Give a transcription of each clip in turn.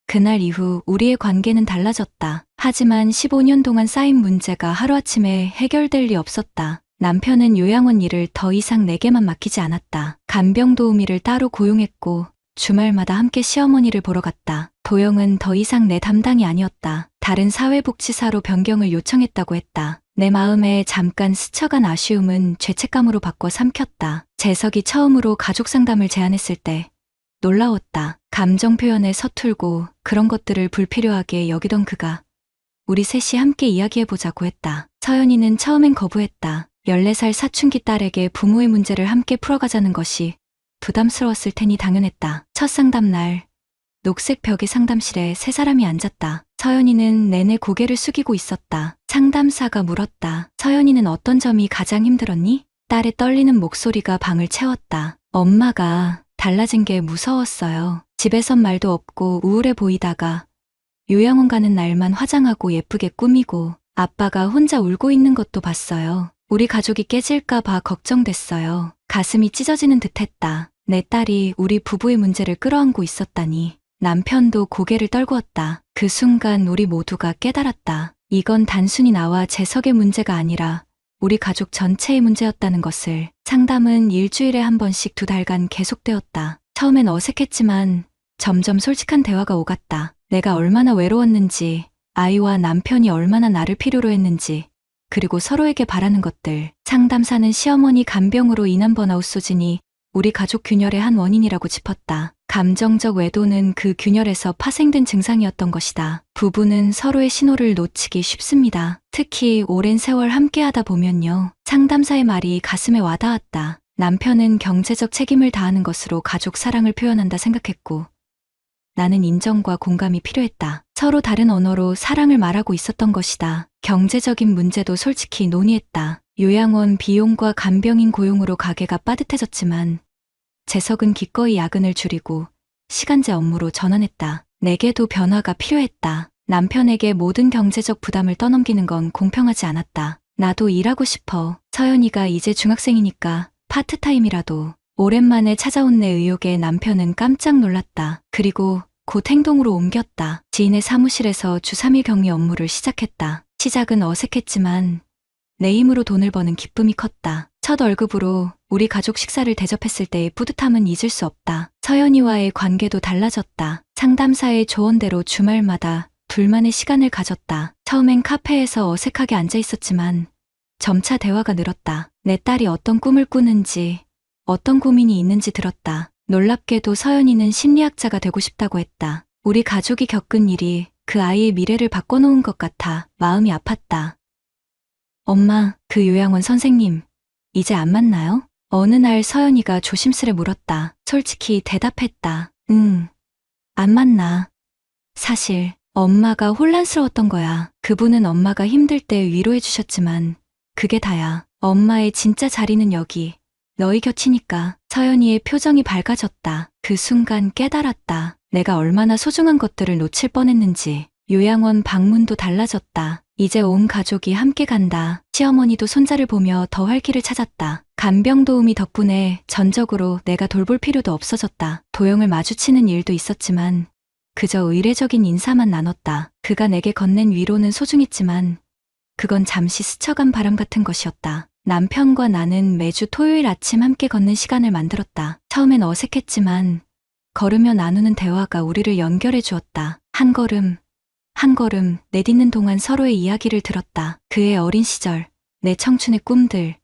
그날 이후 우리의 관계는 달라졌다. 하지만 15년 동안 쌓인 문제가 하루아침에 해결될 리 없었다. 남편은 요양원 일을 더 이상 내게만 맡기지 않았다. 간병 도우미를 따로 고용했고 주말마다 함께 시어머니를 보러 갔다. 도영은 더 이상 내 담당이 아니었다. 다른 사회복지사로 변경을 요청했다고 했다. 내 마음에 잠깐 스쳐간 아쉬움은 죄책감으로 바꿔 삼켰다. 재석이 처음으로 가족 상담을 제안했을 때 놀라웠다. 감정 표현에 서툴고 그런 것들을 불필요하게 여기던 그가 우리 셋이 함께 이야기해보자고 했다. 서연이는 처음엔 거부했다. 14살 사춘기 딸에게 부모의 문제를 함께 풀어가자는 것이 부담스러웠을 테니 당연했다. 첫 상담 날 녹색 벽의 상담실에 세 사람이 앉았다. 서연이는 내내 고개를 숙이고 있었다. 상담사가 물었다. 서연이는 어떤 점이 가장 힘들었니? 딸의 떨리는 목소리가 방을 채웠다. 엄마가 달라진 게 무서웠어요. 집에선 말도 없고 우울해 보이다가 요양원 가는 날만 화장하고 예쁘게 꾸미고 아빠가 혼자 울고 있는 것도 봤어요. 우리 가족이 깨질까 봐 걱정됐어요. 가슴이 찢어지는 듯했다. 내 딸이 우리 부부의 문제를 끌어안고 있었다니. 남편도 고개를 떨구었다. 그 순간 우리 모두가 깨달았다. 이건 단순히 나와 재석의 문제가 아니라 우리 가족 전체의 문제였다는 것을. 상담은 일주일에 한 번씩 2달간 계속되었다. 처음엔 어색했지만 점점 솔직한 대화가 오갔다. 내가 얼마나 외로웠는지, 아이와 남편이 얼마나 나를 필요로 했는지, 그리고 서로에게 바라는 것들. 상담사는 시어머니 간병으로 인한 번아웃 소진이 우리 가족 균열의 한 원인이라고 짚었다. 감정적 외도는 그 균열에서 파생된 증상이었던 것이다. 부부는 서로의 신호를 놓치기 쉽습니다. 특히 오랜 세월 함께하다 보면요. 상담사의 말이 가슴에 와닿았다. 남편은 경제적 책임을 다하는 것으로 가족 사랑을 표현한다 생각했고 나는 인정과 공감이 필요했다. 서로 다른 언어로 사랑을 말하고 있었던 것이다. 경제적인 문제도 솔직히 논의했다. 요양원 비용과 간병인 고용으로 가게가 빠듯해졌지만 재석은 기꺼이 야근을 줄이고 시간제 업무로 전환했다. 내게도 변화가 필요했다. 남편에게 모든 경제적 부담을 떠넘기는 건 공평하지 않았다. 나도 일하고 싶어. 서연이가 이제 중학생이니까 파트타임이라도. 오랜만에 찾아온 내 의욕에 남편은 깜짝 놀랐다. 그리고 곧 행동으로 옮겼다. 지인의 사무실에서 주 3일 격리 업무를 시작했다. 시작은 어색했지만 내 힘으로 돈을 버는 기쁨이 컸다. 첫 월급으로 우리 가족 식사를 대접했을 때의 뿌듯함은 잊을 수 없다. 서연이와의 관계도 달라졌다. 상담사의 조언대로 주말마다 둘만의 시간을 가졌다. 처음엔 카페에서 어색하게 앉아 있었지만 점차 대화가 늘었다. 내 딸이 어떤 꿈을 꾸는지, 어떤 고민이 있는지 들었다. 놀랍게도 서연이는 심리학자가 되고 싶다고 했다. 우리 가족이 겪은 일이 그 아이의 미래를 바꿔놓은 것 같아 마음이 아팠다. 엄마, 그 요양원 선생님, 이제 안 만나요? 어느 날 서연이가 조심스레 물었다. 솔직히 대답했다. 안 만나. 사실 엄마가 혼란스러웠던 거야. 그분은 엄마가 힘들 때 위로해 주셨지만 그게 다야. 엄마의 진짜 자리는 여기. 너희 곁이니까. 서연이의 표정이 밝아졌다. 그 순간 깨달았다. 내가 얼마나 소중한 것들을 놓칠 뻔했는지. 요양원 방문도 달라졌다. 이제 온 가족이 함께 간다. 시어머니도 손자를 보며 더 활기를 찾았다. 간병 도우미 덕분에 전적으로 내가 돌볼 필요도 없어졌다. 도영을 마주치는 일도 있었지만 그저 의례적인 인사만 나눴다. 그가 내게 건넨 위로는 소중했지만 그건 잠시 스쳐간 바람 같은 것이었다. 남편과 나는 매주 토요일 아침 함께 걷는 시간을 만들었다. 처음엔 어색했지만 걸으며 나누는 대화가 우리를 연결해 주었다. 한 걸음 한 걸음 내딛는 동안 서로의 이야기를 들었다. 그의 어린 시절, 내 청춘의 꿈들,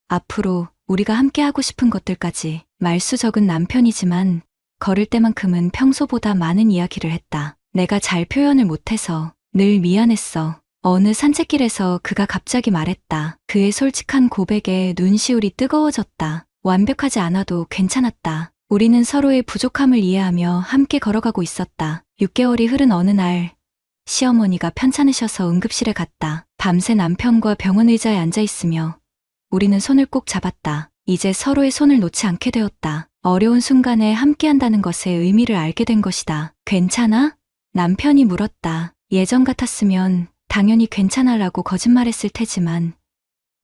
앞으로 우리가 함께 하고 싶은 것들까지. 말수 적은 남편이지만 걸을 때만큼은 평소보다 많은 이야기를 했다. 내가 잘 표현을 못해서 늘 미안했어. 어느 산책길에서 그가 갑자기 말했다. 그의 솔직한 고백에 눈시울이 뜨거워졌다. 완벽하지 않아도 괜찮았다. 우리는 서로의 부족함을 이해하며 함께 걸어가고 있었다. 6개월이 흐른 어느 날 시어머니가 편찮으셔서 응급실에 갔다. 밤새 남편과 병원 의자에 앉아있으며 우리는 손을 꼭 잡았다. 이제 서로의 손을 놓지 않게 되었다. 어려운 순간에 함께한다는 것의 의미를 알게 된 것이다. 괜찮아? 남편이 물었다. 예전 같았으면 당연히 괜찮아라고 거짓말했을 테지만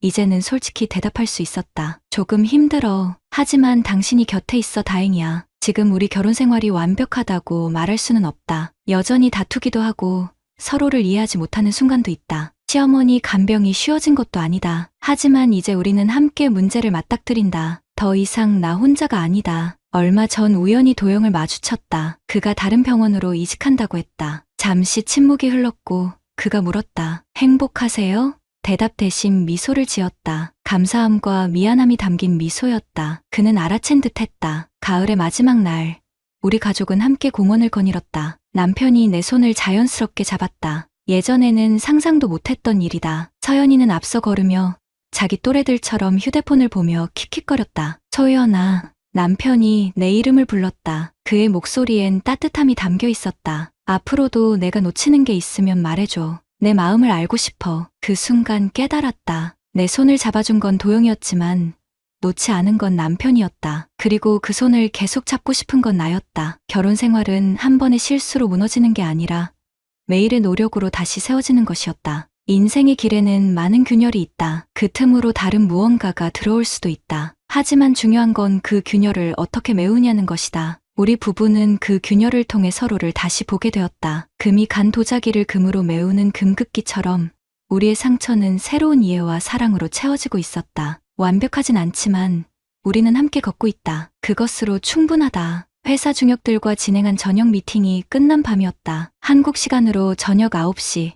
이제는 솔직히 대답할 수 있었다. 조금 힘들어. 하지만 당신이 곁에 있어 다행이야. 지금 우리 결혼 생활이 완벽하다고 말할 수는 없다. 여전히 다투기도 하고 서로를 이해하지 못하는 순간도 있다. 시어머니 간병이 쉬워진 것도 아니다. 하지만 이제 우리는 함께 문제를 맞닥뜨린다. 더 이상 나 혼자가 아니다. 얼마 전 우연히 도영을 마주쳤다. 그가 다른 병원으로 이직한다고 했다. 잠시 침묵이 흘렀고 그가 물었다. 행복하세요? 대답 대신 미소를 지었다. 감사함과 미안함이 담긴 미소였다. 그는 알아챈 듯했다. 가을의 마지막 날, 우리 가족은 함께 공원을 거닐었다. 남편이 내 손을 자연스럽게 잡았다. 예전에는 상상도 못했던 일이다. 서연이는 앞서 걸으며 자기 또래들처럼 휴대폰을 보며 킥킥거렸다. 소연아. 남편이 내 이름을 불렀다. 그의 목소리엔 따뜻함이 담겨 있었다. 앞으로도 내가 놓치는 게 있으면 말해줘. 내 마음을 알고 싶어. 그 순간 깨달았다. 내 손을 잡아준 건 도영이었지만 놓지 않은 건 남편이었다. 그리고 그 손을 계속 잡고 싶은 건 나였다. 결혼 생활은 한 번의 실수로 무너지는 게 아니라 매일의 노력으로 다시 세워지는 것이었다. 인생의 길에는 많은 균열이 있다. 그 틈으로 다른 무언가가 들어올 수도 있다. 하지만 중요한 건 그 균열을 어떻게 메우냐는 것이다. 우리 부부는 그 균열을 통해 서로를 다시 보게 되었다. 금이 간 도자기를 금으로 메우는 금긋기처럼 우리의 상처는 새로운 이해와 사랑으로 채워지고 있었다. 완벽하진 않지만 우리는 함께 걷고 있다. 그것으로 충분하다. 회사 중역들과 진행한 저녁 미팅이 끝난 밤이었다. 한국 시간으로 저녁 9시,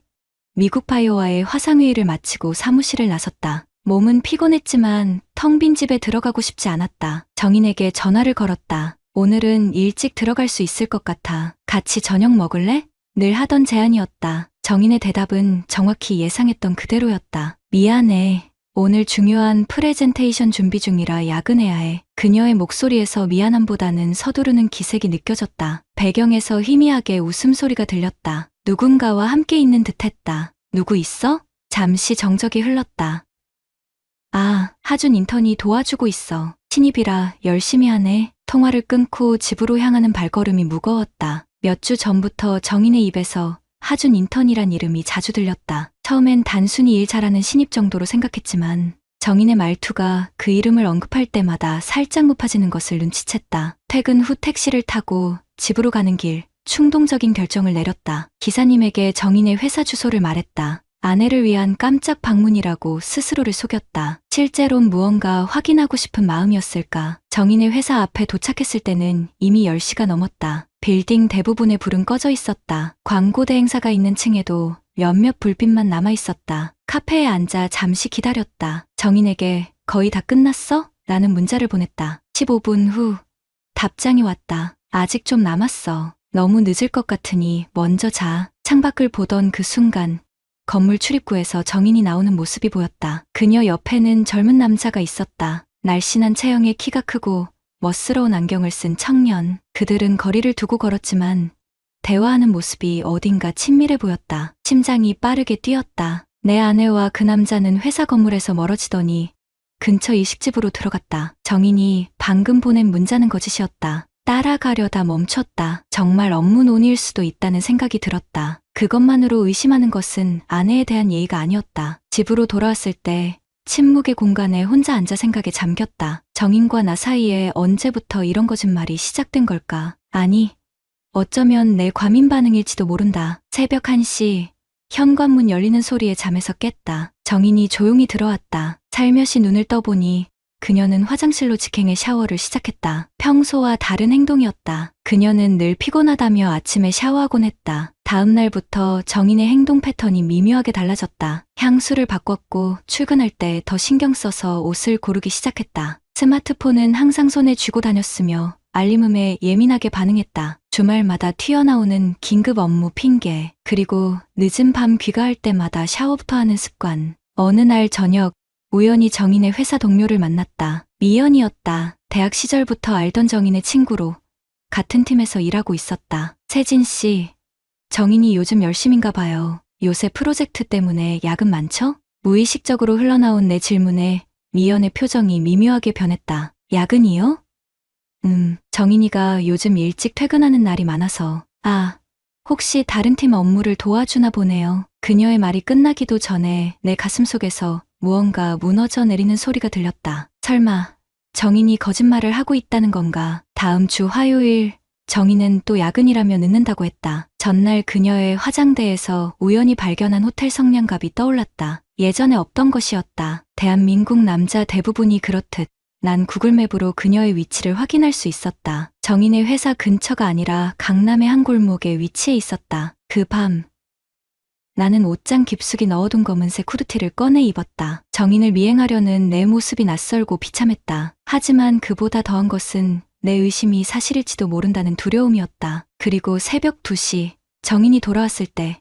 미국 바이오와의 화상회의를 마치고 사무실을 나섰다. 몸은 피곤했지만 텅 빈 집에 들어가고 싶지 않았다. 정인에게 전화를 걸었다. 오늘은 일찍 들어갈 수 있을 것 같아. 같이 저녁 먹을래? 늘 하던 제안이었다. 정인의 대답은 정확히 예상했던 그대로였다. 미안해. 오늘 중요한 프레젠테이션 준비 중이라 야근해야 해. 그녀의 목소리에서 미안함보다는 서두르는 기색이 느껴졌다. 배경에서 희미하게 웃음소리가 들렸다. 누군가와 함께 있는 듯했다. 누구 있어? 잠시 정적이 흘렀다. 아, 하준 인턴이 도와주고 있어. 신입이라 열심히 하네. 통화를 끊고 집으로 향하는 발걸음이 무거웠다. 몇 주 전부터 정인의 입에서 하준 인턴이란 이름이 자주 들렸다. 처음엔 단순히 일 잘하는 신입 정도로 생각했지만 정인의 말투가 그 이름을 언급할 때마다 살짝 높아지는 것을 눈치챘다. 퇴근 후 택시를 타고 집으로 가는 길, 충동적인 결정을 내렸다. 기사님에게 정인의 회사 주소를 말했다. 아내를 위한 깜짝 방문이라고 스스로를 속였다. 실제론 무언가 확인하고 싶은 마음이었을까. 정인의 회사 앞에 도착했을 때는 이미 10시가 넘었다. 빌딩 대부분의 불은 꺼져 있었다. 광고대 행사가 있는 층에도 몇몇 불빛만 남아 있었다. 카페에 앉아 잠시 기다렸다. 정인에게 거의 다 끝났어? 라는 문자를 보냈다. 15분 후 답장이 왔다. 아직 좀 남았어. 너무 늦을 것 같으니 먼저 자. 창밖을 보던 그 순간 건물 출입구에서 정인이 나오는 모습이 보였다. 그녀 옆에는 젊은 남자가 있었다. 날씬한 체형에 키가 크고 멋스러운 안경을 쓴 청년. 그들은 거리를 두고 걸었지만 대화하는 모습이 어딘가 친밀해 보였다. 심장이 빠르게 뛰었다. 내 아내와 그 남자는 회사 건물에서 멀어지더니 근처 일식집으로 들어갔다. 정인이 방금 보낸 문자는 거짓이었다. 따라가려다 멈췄다. 정말 업무 논의일 수도 있다는 생각이 들었다. 그것만으로 의심하는 것은 아내에 대한 예의가 아니었다. 집으로 돌아왔을 때 침묵의 공간에 혼자 앉아 생각에 잠겼다. 정인과 나 사이에 언제부터 이런 거짓말이 시작된 걸까? 아니, 어쩌면 내 과민 반응일지도 모른다. 새벽 1시, 현관문 열리는 소리에 잠에서 깼다. 정인이 조용히 들어왔다. 살며시 눈을 떠보니 그녀는 화장실로 직행해 샤워를 시작했다. 평소와 다른 행동이었다. 그녀는 늘 피곤하다며 아침에 샤워하곤 했다. 다음 날부터 정인의 행동 패턴이 미묘하게 달라졌다. 향수를 바꿨고 출근할 때 더 신경 써서 옷을 고르기 시작했다. 스마트폰은 항상 손에 쥐고 다녔으며 알림음에 예민하게 반응했다. 주말마다 튀어나오는 긴급 업무 핑계, 그리고 늦은 밤 귀가할 때마다 샤워부터 하는 습관. 어느 날 저녁 우연히 정인의 회사 동료를 만났다. 미연이었다. 대학 시절부터 알던 정인의 친구로 같은 팀에서 일하고 있었다. 세진 씨, 정인이 요즘 열심인가 봐요. 요새 프로젝트 때문에 야근 많죠? 무의식적으로 흘러나온 내 질문에 미연의 표정이 미묘하게 변했다. 야근이요? 정인이가 요즘 일찍 퇴근하는 날이 많아서. 아, 혹시 다른 팀 업무를 도와주나 보네요. 그녀의 말이 끝나기도 전에 내 가슴속에서 무언가 무너져 내리는 소리가 들렸다. 설마 정인이 거짓말을 하고 있다는 건가? 다음 주 화요일 정인은 또 야근이라며 늦는다고 했다. 전날 그녀의 화장대에서 우연히 발견한 호텔 성냥갑이 떠올랐다. 예전에 없던 것이었다. 대한민국 남자 대부분이 그렇듯 난 구글맵으로 그녀의 위치를 확인할 수 있었다. 정인의 회사 근처가 아니라 강남의 한 골목에 위치해 있었다. 그 밤 나는 옷장 깊숙이 넣어둔 검은색 후드티를 꺼내 입었다. 정인을 미행하려는 내 모습이 낯설고 비참했다. 하지만 그보다 더한 것은 내 의심이 사실일지도 모른다는 두려움이었다. 그리고 새벽 2시 정인이 돌아왔을 때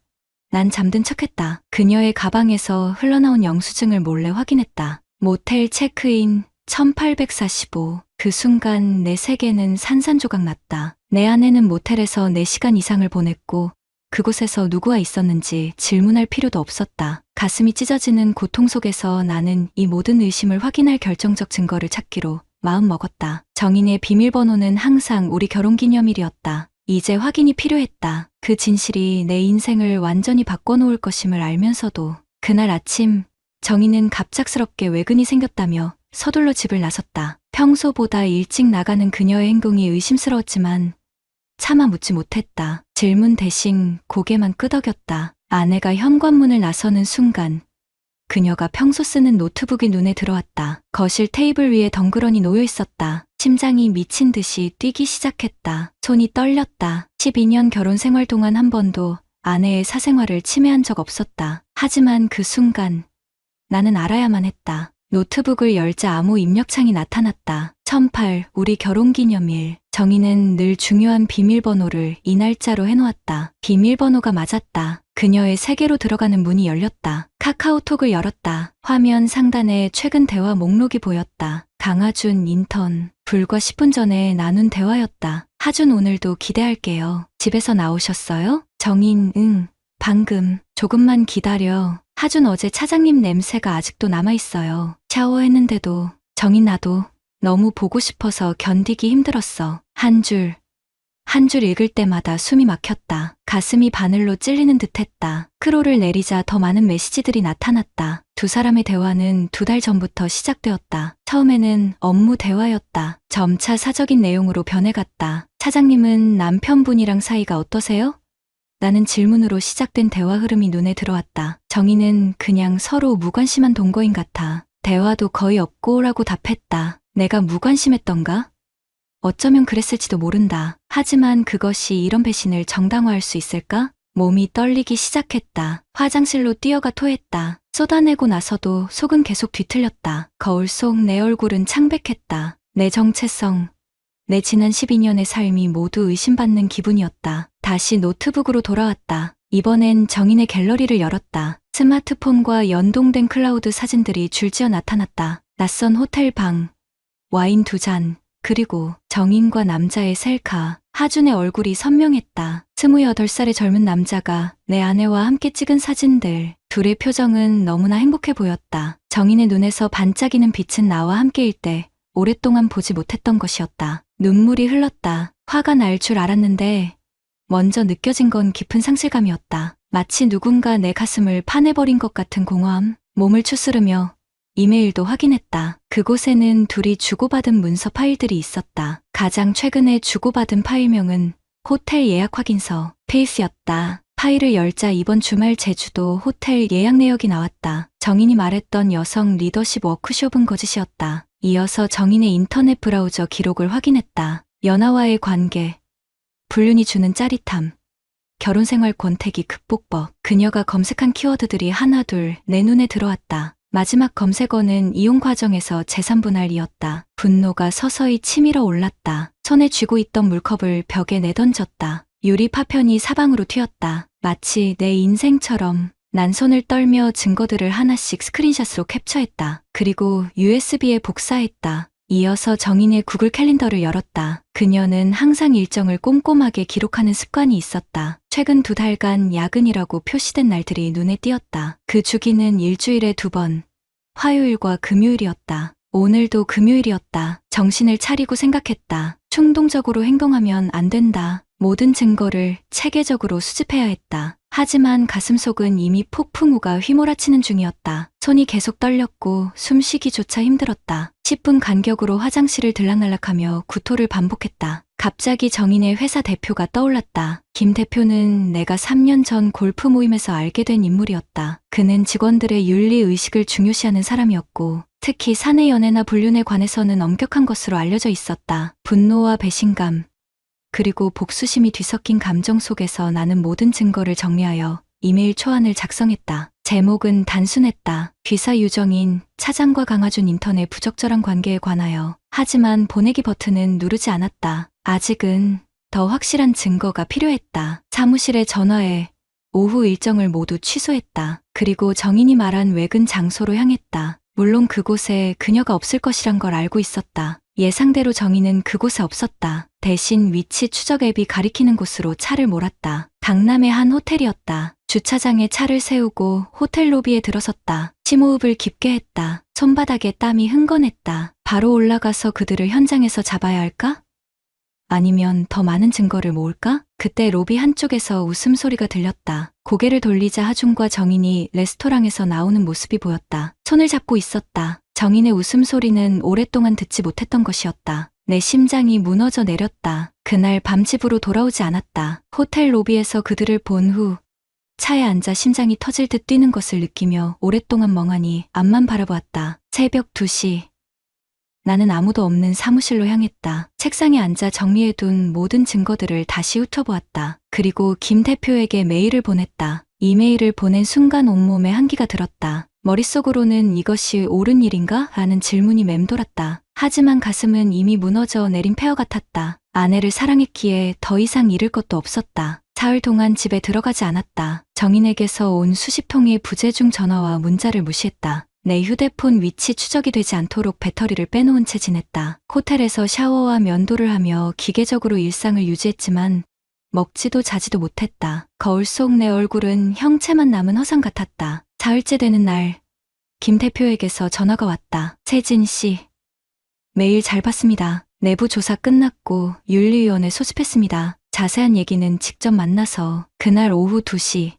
난 잠든 척했다. 그녀의 가방에서 흘러나온 영수증을 몰래 확인했다. 모텔 체크인 1845. 그 순간 내 세계는 산산조각 났다. 내 아내는 모텔에서 4시간 이상을 보냈고 그곳에서 누구와 있었는지 질문할 필요도 없었다. 가슴이 찢어지는 고통 속에서 나는 이 모든 의심을 확인할 결정적 증거를 찾기로 마음먹었다. 정인의 비밀번호는 항상 우리 결혼기념일이었다. 이제 확인이 필요했다. 그 진실이 내 인생을 완전히 바꿔놓을 것임을 알면서도 그날 아침 정인은 갑작스럽게 외근이 생겼다며 서둘러 집을 나섰다. 평소보다 일찍 나가는 그녀의 행동이 의심스러웠지만 차마 묻지 못했다. 질문 대신 고개만 끄덕였다. 아내가 현관문을 나서는 순간 그녀가 평소 쓰는 노트북이 눈에 들어왔다. 거실 테이블 위에 덩그러니 놓여 있었다. 심장이 미친 듯이 뛰기 시작했다. 손이 떨렸다. 12년 결혼 생활 동안 한 번도 아내의 사생활을 침해한 적 없었다. 하지만 그 순간 나는 알아야만 했다. 노트북을 열자 아무 입력창이 나타났다. 1008 우리 결혼기념일. 정인은 늘 중요한 비밀번호를 이 날짜로 해놓았다. 비밀번호가 맞았다. 그녀의 세계로 들어가는 문이 열렸다. 카카오톡을 열었다. 화면 상단에 최근 대화 목록이 보였다. 강하준 인턴. 불과 10분 전에 나눈 대화였다. 하준 오늘도 기대할게요. 집에서 나오셨어요? 정인 응. 방금. 조금만 기다려. 하준 어제 차장님 냄새가 아직도 남아있어요. 샤워했는데도. 정인 나도. 너무 보고 싶어서 견디기 힘들었어. 한 줄 읽을 때마다 숨이 막혔다. 가슴이 바늘로 찔리는 듯했다. 크롤을 내리자 더 많은 메시지들이 나타났다. 두 사람의 대화는 2달 전부터 시작되었다. 처음에는 업무 대화였다. 점차 사적인 내용으로 변해갔다. 차장님은 남편분이랑 사이가 어떠세요? 라는 질문으로 시작된 대화 흐름이 눈에 들어왔다. 정인은 그냥 서로 무관심한 동거인 같아. 대화도 거의 없고라고 답했다. 내가 무관심했던가? 어쩌면 그랬을지도 모른다. 하지만 그것이 이런 배신을 정당화할 수 있을까? 몸이 떨리기 시작했다. 화장실로 뛰어가 토했다. 쏟아내고 나서도 속은 계속 뒤틀렸다. 거울 속 내 얼굴은 창백했다. 내 정체성, 내 지난 12년의 삶이 모두 의심받는 기분이었다. 다시 노트북으로 돌아왔다. 이번엔 정인의 갤러리를 열었다. 스마트폰과 연동된 클라우드 사진들이 줄지어 나타났다. 낯선 호텔 방, 와인 2잔, 그리고 정인과 남자의 셀카. 하준의 얼굴이 선명했다. 28살의 젊은 남자가 내 아내와 함께 찍은 사진들. 둘의 표정은 너무나 행복해 보였다. 정인의 눈에서 반짝이는 빛은 나와 함께일 때 오랫동안 보지 못했던 것이었다. 눈물이 흘렀다. 화가 날 줄 알았는데 먼저 느껴진 건 깊은 상실감이었다. 마치 누군가 내 가슴을 파내버린 것 같은 공허함. 몸을 추스르며 이메일도 확인했다. 그곳에는 둘이 주고받은 문서 파일들이 있었다. 가장 최근에 주고받은 파일명은 호텔 예약 확인서 페이스였다. 파일을 열자 이번 주말 제주도 호텔 예약 내역이 나왔다. 정인이 말했던 여성 리더십 워크숍은 거짓이었다. 이어서 정인의 인터넷 브라우저 기록을 확인했다. 연하와의 관계, 불륜이 주는 짜릿함, 결혼생활 권태기 극복법. 그녀가 검색한 키워드들이 하나둘 내 눈에 들어왔다. 마지막 검색어는 이용 과정에서 재산 분할이었다. 분노가 서서히 치밀어 올랐다. 손에 쥐고 있던 물컵을 벽에 내던졌다. 유리 파편이 사방으로 튀었다. 마치 내 인생처럼. 난 손을 떨며 증거들을 하나씩 스크린샷으로 캡처했다. 그리고 USB에 복사했다. 이어서 정인의 구글 캘린더를 열었다. 그녀는 항상 일정을 꼼꼼하게 기록하는 습관이 있었다. 최근 2달간 야근이라고 표시된 날들이 눈에 띄었다. 그 주기는 일주일에 2번, 화요일과 금요일이었다. 오늘도 금요일이었다. 정신을 차리고 생각했다. 충동적으로 행동하면 안 된다. 모든 증거를 체계적으로 수집해야 했다. 하지만 가슴속은 이미 폭풍우가 휘몰아치는 중이었다. 손이 계속 떨렸고 숨쉬기조차 힘들었다. 10분 간격으로 화장실을 들락날락하며 구토를 반복했다. 갑자기 정인의 회사 대표가 떠올랐다. 김 대표는 내가 3년 전 골프 모임에서 알게 된 인물이었다. 그는 직원들의 윤리의식을 중요시하는 사람이었고 특히 사내 연애나 불륜에 관해서는 엄격한 것으로 알려져 있었다. 분노와 배신감, 그리고 복수심이 뒤섞인 감정 속에서 나는 모든 증거를 정리하여 이메일 초안을 작성했다. 제목은 단순했다. 귀사 유정인, 차장과 강화준 인턴의 부적절한 관계에 관하여. 하지만 보내기 버튼은 누르지 않았다. 아직은 더 확실한 증거가 필요했다. 사무실에 전화해 오후 일정을 모두 취소했다. 그리고 정인이 말한 외근 장소로 향했다. 물론 그곳에 그녀가 없을 것이란 걸 알고 있었다. 예상대로 정인은 그곳에 없었다. 대신 위치 추적 앱이 가리키는 곳으로 차를 몰았다. 강남의 한 호텔이었다. 주차장에 차를 세우고 호텔 로비에 들어섰다. 심호흡을 깊게 했다. 손바닥에 땀이 흥건했다. 바로 올라가서 그들을 현장에서 잡아야 할까? 아니면 더 많은 증거를 모을까? 그때 로비 한쪽에서 웃음소리가 들렸다. 고개를 돌리자 하준과 정인이 레스토랑에서 나오는 모습이 보였다. 손을 잡고 있었다. 정인의 웃음소리는 오랫동안 듣지 못했던 것이었다. 내 심장이 무너져 내렸다. 그날 밤 집으로 돌아오지 않았다. 호텔 로비에서 그들을 본 후 차에 앉아 심장이 터질 듯 뛰는 것을 느끼며 오랫동안 멍하니 앞만 바라보았다. 새벽 2시. 나는 아무도 없는 사무실로 향했다. 책상에 앉아 정리해둔 모든 증거들을 다시 훑어보았다. 그리고 김 대표에게 메일을 보냈다. 이메일을 보낸 순간 온몸에 한기가 들었다. 머릿속으로는 이것이 옳은 일인가? 라는 질문이 맴돌았다. 하지만 가슴은 이미 무너져 내린 폐허 같았다. 아내를 사랑했기에 더 이상 잃을 것도 없었다. 사흘 동안 집에 들어가지 않았다. 정인에게서 온 수십 통의 부재중 전화와 문자를 무시했다. 내 휴대폰 위치 추적이 되지 않도록 배터리를 빼놓은 채 지냈다. 호텔에서 샤워와 면도를 하며 기계적으로 일상을 유지했지만 먹지도 자지도 못했다. 거울 속 내 얼굴은 형체만 남은 허상 같았다. 사흘째 되는 날, 김 대표에게서 전화가 왔다. 세진 씨, 메일 잘 봤습니다. 내부 조사 끝났고 윤리위원회 소집했습니다. 자세한 얘기는 직접 만나서. 그날 오후 2시.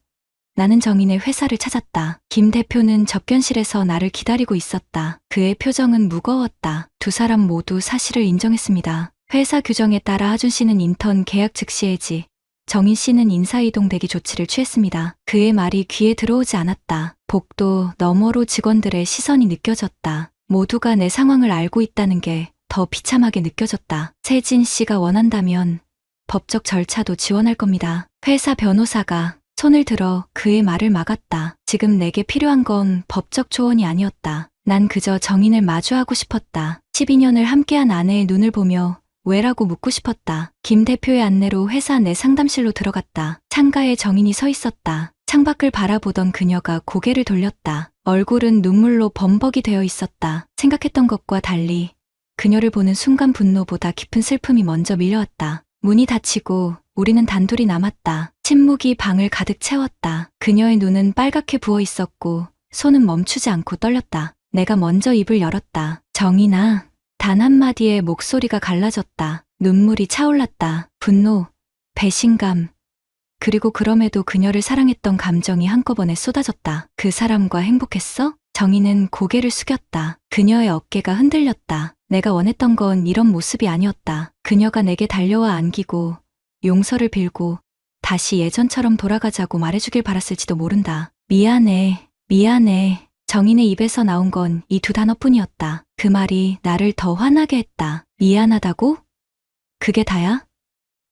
나는 정인의 회사를 찾았다. 김 대표는 접견실에서 나를 기다리고 있었다. 그의 표정은 무거웠다. 두 사람 모두 사실을 인정했습니다. 회사 규정에 따라 하준 씨는 인턴 계약 즉시 해지, 정인 씨는 인사이동 대기 조치를 취했습니다. 그의 말이 귀에 들어오지 않았다. 복도 너머로 직원들의 시선이 느껴졌다. 모두가 내 상황을 알고 있다는 게 더 비참하게 느껴졌다. 세진 씨가 원한다면 법적 절차도 지원할 겁니다. 회사 변호사가 손을 들어 그의 말을 막았다. 지금 내게 필요한 건 법적 조언이 아니었다. 난 그저 정인을 마주하고 싶었다. 12년을 함께한 아내의 눈을 보며 왜라고 묻고 싶었다. 김 대표의 안내로 회사 내 상담실로 들어갔다. 창가에 정인이 서 있었다. 창밖을 바라보던 그녀가 고개를 돌렸다. 얼굴은 눈물로 범벅이 되어 있었다. 생각했던 것과 달리 그녀를 보는 순간 분노보다 깊은 슬픔이 먼저 밀려왔다. 문이 닫히고 우리는 단둘이 남았다. 침묵이 방을 가득 채웠다. 그녀의 눈은 빨갛게 부어 있었고 손은 멈추지 않고 떨렸다. 내가 먼저 입을 열었다. 정인아. 단 한마디에 목소리가 갈라졌다. 눈물이 차올랐다. 분노, 배신감, 그리고 그럼에도 그녀를 사랑했던 감정이 한꺼번에 쏟아졌다. 그 사람과 행복했어? 정인은 고개를 숙였다. 그녀의 어깨가 흔들렸다. 내가 원했던 건 이런 모습이 아니었다. 그녀가 내게 달려와 안기고 용서를 빌고 다시 예전처럼 돌아가자고 말해주길 바랐을지도 모른다. 미안해, 미안해. 정인의 입에서 나온 건 이 두 단어뿐이었다. 그 말이 나를 더 화나게 했다. 미안하다고? 그게 다야?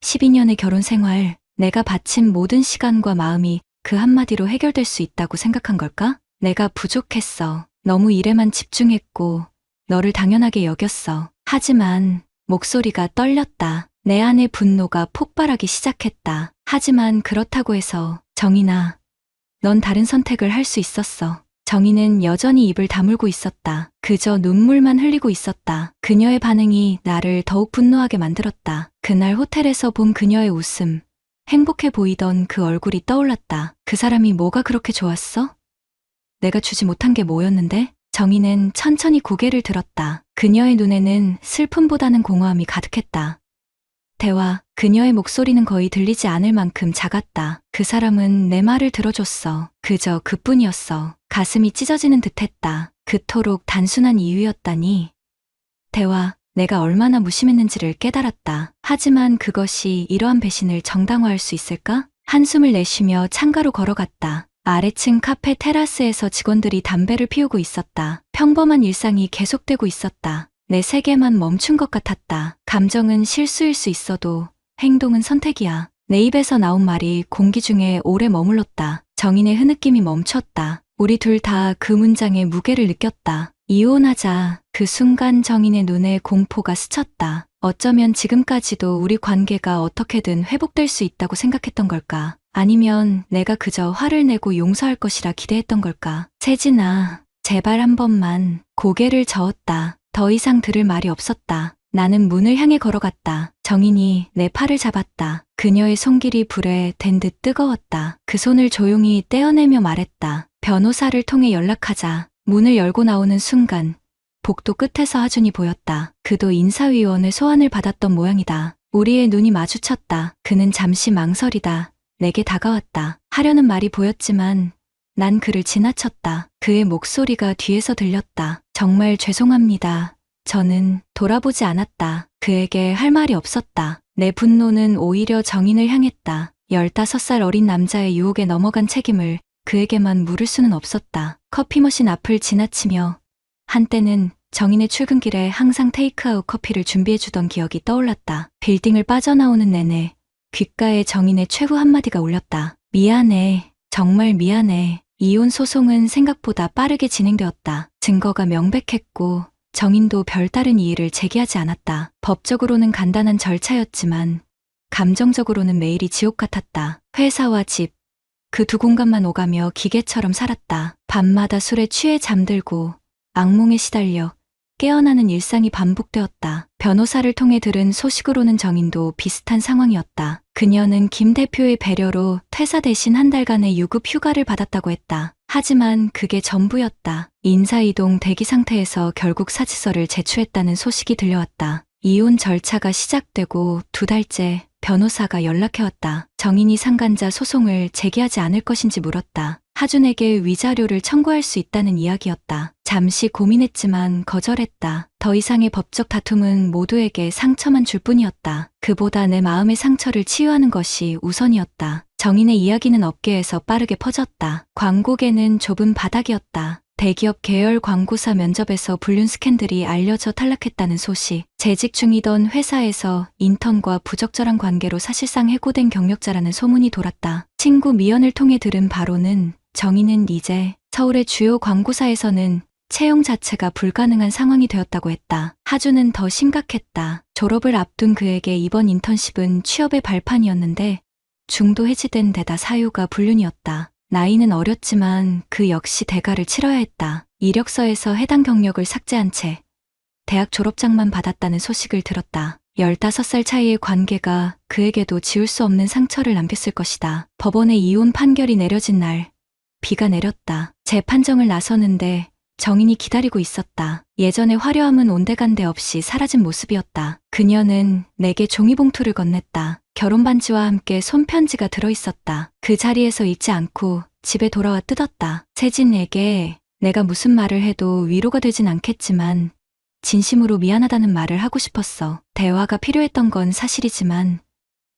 12년의 결혼 생활, 내가 바친 모든 시간과 마음이 그 한마디로 해결될 수 있다고 생각한 걸까? 내가 부족했어. 너무 일에만 집중했고 너를 당연하게 여겼어. 하지만 목소리가 떨렸다. 내 안의 분노가 폭발하기 시작했다. 하지만 그렇다고 해서 정인아, 넌 다른 선택을 할 수 있었어. 정인은 여전히 입을 다물고 있었다. 그저 눈물만 흘리고 있었다. 그녀의 반응이 나를 더욱 분노하게 만들었다. 그날 호텔에서 본 그녀의 웃음, 행복해 보이던 그 얼굴이 떠올랐다. 그 사람이 뭐가 그렇게 좋았어? 내가 주지 못한 게 뭐였는데? 정인은 천천히 고개를 들었다. 그녀의 눈에는 슬픔보다는 공허함이 가득했다. 대화, 그녀의 목소리는 거의 들리지 않을 만큼 작았다. 그 사람은 내 말을 들어줬어. 그저 그뿐이었어. 가슴이 찢어지는 듯했다. 그토록 단순한 이유였다니. 대화, 내가 얼마나 무심했는지를 깨달았다. 하지만 그것이 이러한 배신을 정당화할 수 있을까? 한숨을 내쉬며 창가로 걸어갔다. 아래층 카페 테라스에서 직원들이 담배를 피우고 있었다. 평범한 일상이 계속되고 있었다. 내 세계만 멈춘 것 같았다. 감정은 실수일 수 있어도 행동은 선택이야. 내 입에서 나온 말이 공기 중에 오래 머물렀다. 정인의 흐느낌이 멈췄다. 우리 둘 다 그 문장의 무게를 느꼈다. 이혼하자. 그 순간 정인의 눈에 공포가 스쳤다. 어쩌면 지금까지도 우리 관계가 어떻게든 회복될 수 있다고 생각했던 걸까? 아니면 내가 그저 화를 내고 용서할 것이라 기대했던 걸까? 세진아, 제발 한 번만. 고개를 저었다. 더 이상 들을 말이 없었다. 나는 문을 향해 걸어갔다. 정인이 내 팔을 잡았다. 그녀의 손길이 불에 댄 듯 뜨거웠다. 그 손을 조용히 떼어내며 말했다. 변호사를 통해 연락하자. 문을 열고 나오는 순간 복도 끝에서 하준이 보였다. 그도 인사위원회 소환을 받았던 모양이다. 우리의 눈이 마주쳤다. 그는 잠시 망설이다 내게 다가왔다. 하려는 말이 보였지만 난 그를 지나쳤다. 그의 목소리가 뒤에서 들렸다. 정말 죄송합니다. 저는 돌아보지 않았다. 그에게 할 말이 없었다. 내 분노는 오히려 정인을 향했다. 15살 어린 남자의 유혹에 넘어간 책임을 그에게만 물을 수는 없었다. 커피 머신 앞을 지나치며 한때는 정인의 출근길에 항상 테이크아웃 커피를 준비해주던 기억이 떠올랐다. 빌딩을 빠져나오는 내내 귓가에 정인의 최후 한마디가 울렸다. 미안해. 정말 미안해. 이혼 소송은 생각보다 빠르게 진행되었다. 증거가 명백했고 정인도 별다른 이의를 제기하지 않았다. 법적으로는 간단한 절차였지만 감정적으로는 매일이 지옥 같았다. 회사와 집, 그 두 공간만 오가며 기계처럼 살았다. 밤마다 술에 취해 잠들고 악몽에 시달려 깨어나는 일상이 반복되었다. 변호사를 통해 들은 소식으로는 정인도 비슷한 상황이었다. 그녀는 김 대표의 배려로 퇴사 대신 한 달간의 유급 휴가를 받았다고 했다. 하지만 그게 전부였다. 인사이동 대기 상태에서 결국 사직서를 제출했다는 소식이 들려왔다. 이혼 절차가 시작되고 2달째 변호사가 연락해왔다. 정인이 상간자 소송을 제기하지 않을 것인지 물었다. 하준에게 위자료를 청구할 수 있다는 이야기였다. 잠시 고민했지만 거절했다. 더 이상의 법적 다툼은 모두에게 상처만 줄 뿐이었다. 그보다 내 마음의 상처를 치유하는 것이 우선이었다. 정인의 이야기는 업계에서 빠르게 퍼졌다. 광고계는 좁은 바닥이었다. 대기업 계열 광고사 면접에서 불륜 스캔들이 알려져 탈락했다는 소식, 재직 중이던 회사에서 인턴과 부적절한 관계로 사실상 해고된 경력자라는 소문이 돌았다. 친구 미연을 통해 들은 바로는 정인은 이제 서울의 주요 광고사에서는 채용 자체가 불가능한 상황이 되었다고 했다. 하준은 더 심각했다. 졸업을 앞둔 그에게 이번 인턴십은 취업의 발판이었는데 중도 해지된 데다 사유가 불륜이었다. 나이는 어렸지만 그 역시 대가를 치러야 했다. 이력서에서 해당 경력을 삭제한 채 대학 졸업장만 받았다는 소식을 들었다. 15살 차이의 관계가 그에게도 지울 수 없는 상처를 남겼을 것이다. 법원의 이혼 판결이 내려진 날 비가 내렸다. 재판정을 나서는데 정인이 기다리고 있었다. 예전의 화려함은 온데간데 없이 사라진 모습이었다. 그녀는 내게 종이봉투를 건넸다. 결혼반지와 함께 손편지가 들어있었다. 그 자리에서 잊지 않고 집에 돌아와 뜯었다. 세진에게 내가 무슨 말을 해도 위로가 되진 않겠지만 진심으로 미안하다는 말을 하고 싶었어. 대화가 필요했던 건 사실이지만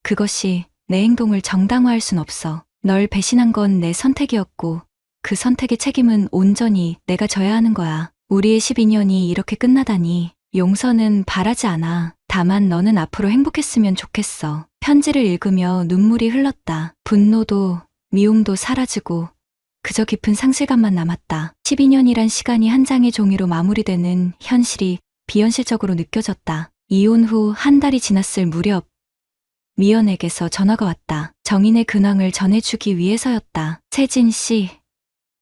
그것이 내 행동을 정당화할 순 없어. 널 배신한 건 내 선택이었고 그 선택의 책임은 온전히 내가 져야 하는 거야. 우리의 12년이 이렇게 끝나다니. 용서는 바라지 않아. 다만 너는 앞으로 행복했으면 좋겠어. 편지를 읽으며 눈물이 흘렀다. 분노도 미움도 사라지고 그저 깊은 상실감만 남았다. 12년이란 시간이 한 장의 종이로 마무리되는 현실이 비현실적으로 느껴졌다. 이혼 후 한 달이 지났을 무렵 미연에게서 전화가 왔다. 정인의 근황을 전해주기 위해서였다. 세진 씨,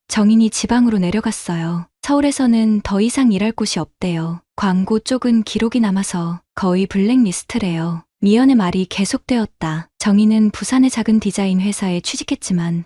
정인이 지방으로 내려갔어요. 서울에서는 더 이상 일할 곳이 없대요. 광고 쪽은 기록이 남아서 거의 블랙리스트래요. 미연의 말이 계속되었다. 정인은 부산의 작은 디자인 회사에 취직했지만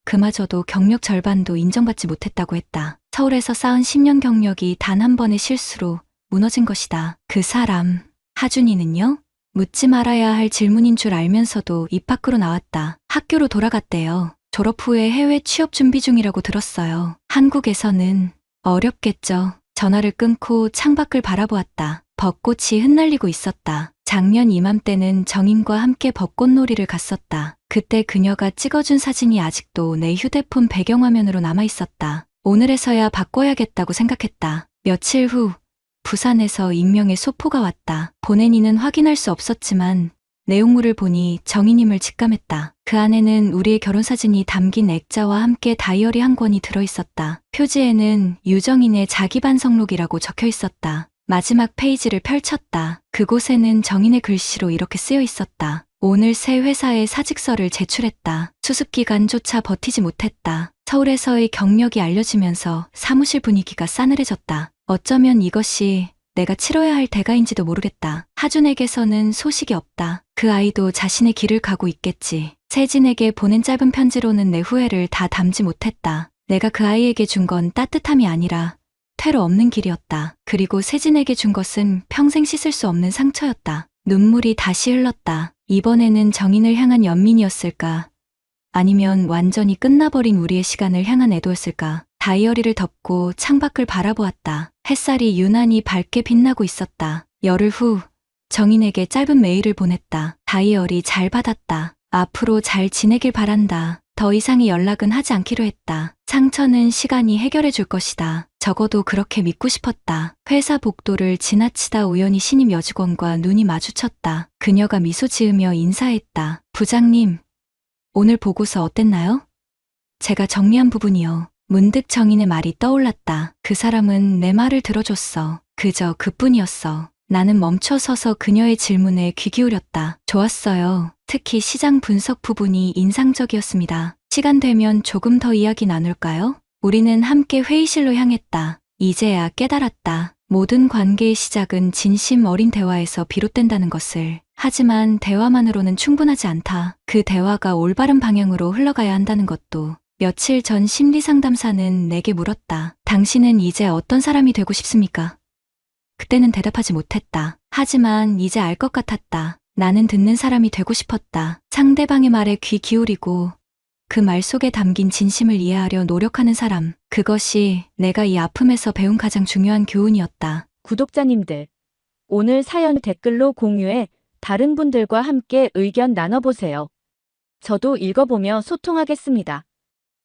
그마저도 경력 절반도 인정받지 못했다고 했다. 서울에서 쌓은 10년 경력이 단 한 번의 실수로 무너진 것이다. 그 사람, 하준이는요? 묻지 말아야 할 질문인 줄 알면서도 입 밖으로 나왔다. 학교로 돌아갔대요. 졸업 후에 해외 취업 준비 중이라고 들었어요. 한국에서는 어렵겠죠. 전화를 끊고 창밖을 바라보았다. 벚꽃이 흩날리고 있었다. 작년 이맘때는 정인과 함께 벚꽃놀이를 갔었다. 그때 그녀가 찍어준 사진이 아직도 내 휴대폰 배경화면으로 남아있었다. 오늘에서야 바꿔야겠다고 생각했다. 며칠 후 부산에서 익명의 소포가 왔다. 보낸 이는 확인할 수 없었지만 내용물을 보니 정인임을 직감했다. 그 안에는 우리의 결혼사진이 담긴 액자와 함께 다이어리 한 권이 들어있었다. 표지에는 유정인의 자기반성록이라고 적혀 있었다. 마지막 페이지를 펼쳤다. 그곳에는 정인의 글씨로 이렇게 쓰여 있었다. 오늘 새 회사에 사직서를 제출했다. 수습기간조차 버티지 못했다. 서울에서의 경력이 알려지면서 사무실 분위기가 싸늘해졌다. 어쩌면 이것이 내가 치러야 할 대가인지도 모르겠다. 하준에게서는 소식이 없다. 그 아이도 자신의 길을 가고 있겠지. 세진에게 보낸 짧은 편지로는 내 후회를 다 담지 못했다. 내가 그 아이에게 준 건 따뜻함이 아니라 퇴로 없는 길이었다. 그리고 세진에게 준 것은 평생 씻을 수 없는 상처였다. 눈물이 다시 흘렀다. 이번에는 정인을 향한 연민이었을까? 아니면 완전히 끝나버린 우리의 시간을 향한 애도였을까? 다이어리를 덮고 창밖을 바라보았다. 햇살이 유난히 밝게 빛나고 있었다. 열흘 후 정인에게 짧은 메일을 보냈다. 다이어리 잘 받았다. 앞으로 잘 지내길 바란다. 더 이상의 연락은 하지 않기로 했다. 상처는 시간이 해결해 줄 것이다. 적어도 그렇게 믿고 싶었다. 회사 복도를 지나치다 우연히 신임 여직원과 눈이 마주쳤다. 그녀가 미소 지으며 인사했다. 부장님, 오늘 보고서 어땠나요? 제가 정리한 부분이요. 문득 정인의 말이 떠올랐다. 그 사람은 내 말을 들어줬어. 그저 그뿐이었어. 나는 멈춰서서 그녀의 질문에 귀 기울였다. 좋았어요. 특히 시장 분석 부분이 인상적이었습니다. 시간 되면 조금 더 이야기 나눌까요? 우리는 함께 회의실로 향했다. 이제야 깨달았다. 모든 관계의 시작은 진심 어린 대화에서 비롯된다는 것을. 하지만 대화만으로는 충분하지 않다. 그 대화가 올바른 방향으로 흘러가야 한다는 것도. 며칠 전 심리상담사는 내게 물었다. 당신은 이제 어떤 사람이 되고 싶습니까? 그때는 대답하지 못했다. 하지만 이제 알 것 같았다. 나는 듣는 사람이 되고 싶었다. 상대방의 말에 귀 기울이고 그 말 속에 담긴 진심을 이해하려 노력하는 사람. 그것이 내가 이 아픔에서 배운 가장 중요한 교훈이었다. 구독자님들, 오늘 사연 댓글로 공유해 다른 분들과 함께 의견 나눠보세요. 저도 읽어보며 소통하겠습니다.